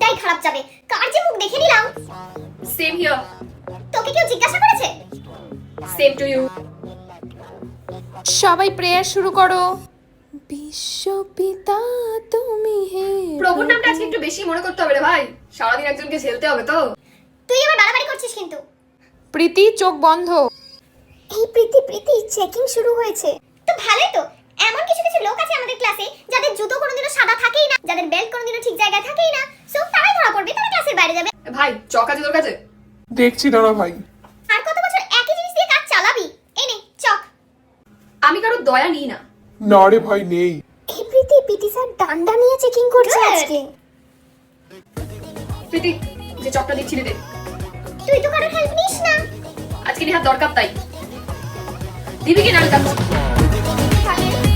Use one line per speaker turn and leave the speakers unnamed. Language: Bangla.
দিনটাই খারাপ যাবে। কার যে মুখ দেখে নিলাম।
Same here.
তোকে কেউ জিজ্ঞাসা করেছে?
Same to you.
সবাই প্রেয়ার শুরু করো। বিশ্বপিতা তুমি হে।
প্রভুর নামটা আজকে একটু বেশি মনে করতে হবে রে ভাই, সারাদিন একজনকে ঝেলতে হবে তো।
তুই এবার বাড়াবাড়ি করছিস কিন্তু।
প্রীতি চোখ বন্ধ।
এই প্রীতি চেকিং শুরু হয়েছে। তো ভালোই তো। এমন কিছু কিছু লোক আছে আমাদের ক্লাসে যাদের জুতো কোনোদিনও সাদা থাকেই না, যাদের বেল্ট কোনোদিনও ঠিক জায়গায় থাকেই না। সো তারাই ধরা পড়বে, তারা ক্লাসের বাইরে যাবে।
ভাই চক আছে তোর কাছে?
দেখছি দাঁড়া ভাই।
আর কত বছর একই জিনিস দিয়ে কাজ চালাবি? এই নে চক।
আমি কারো দয়া নিই না।
না রে ভাই নেই।
এই প্রীতি স্যার ডান্ডা নিয়ে চেকিং করছে আজকে।
প্রীতি যে চকটা দিচ্ছিলি দে।
তুই তো কারোর হেল্প নিস না।
আজকে নিহাত দরকার তাই দিবি কি না?
তাহলে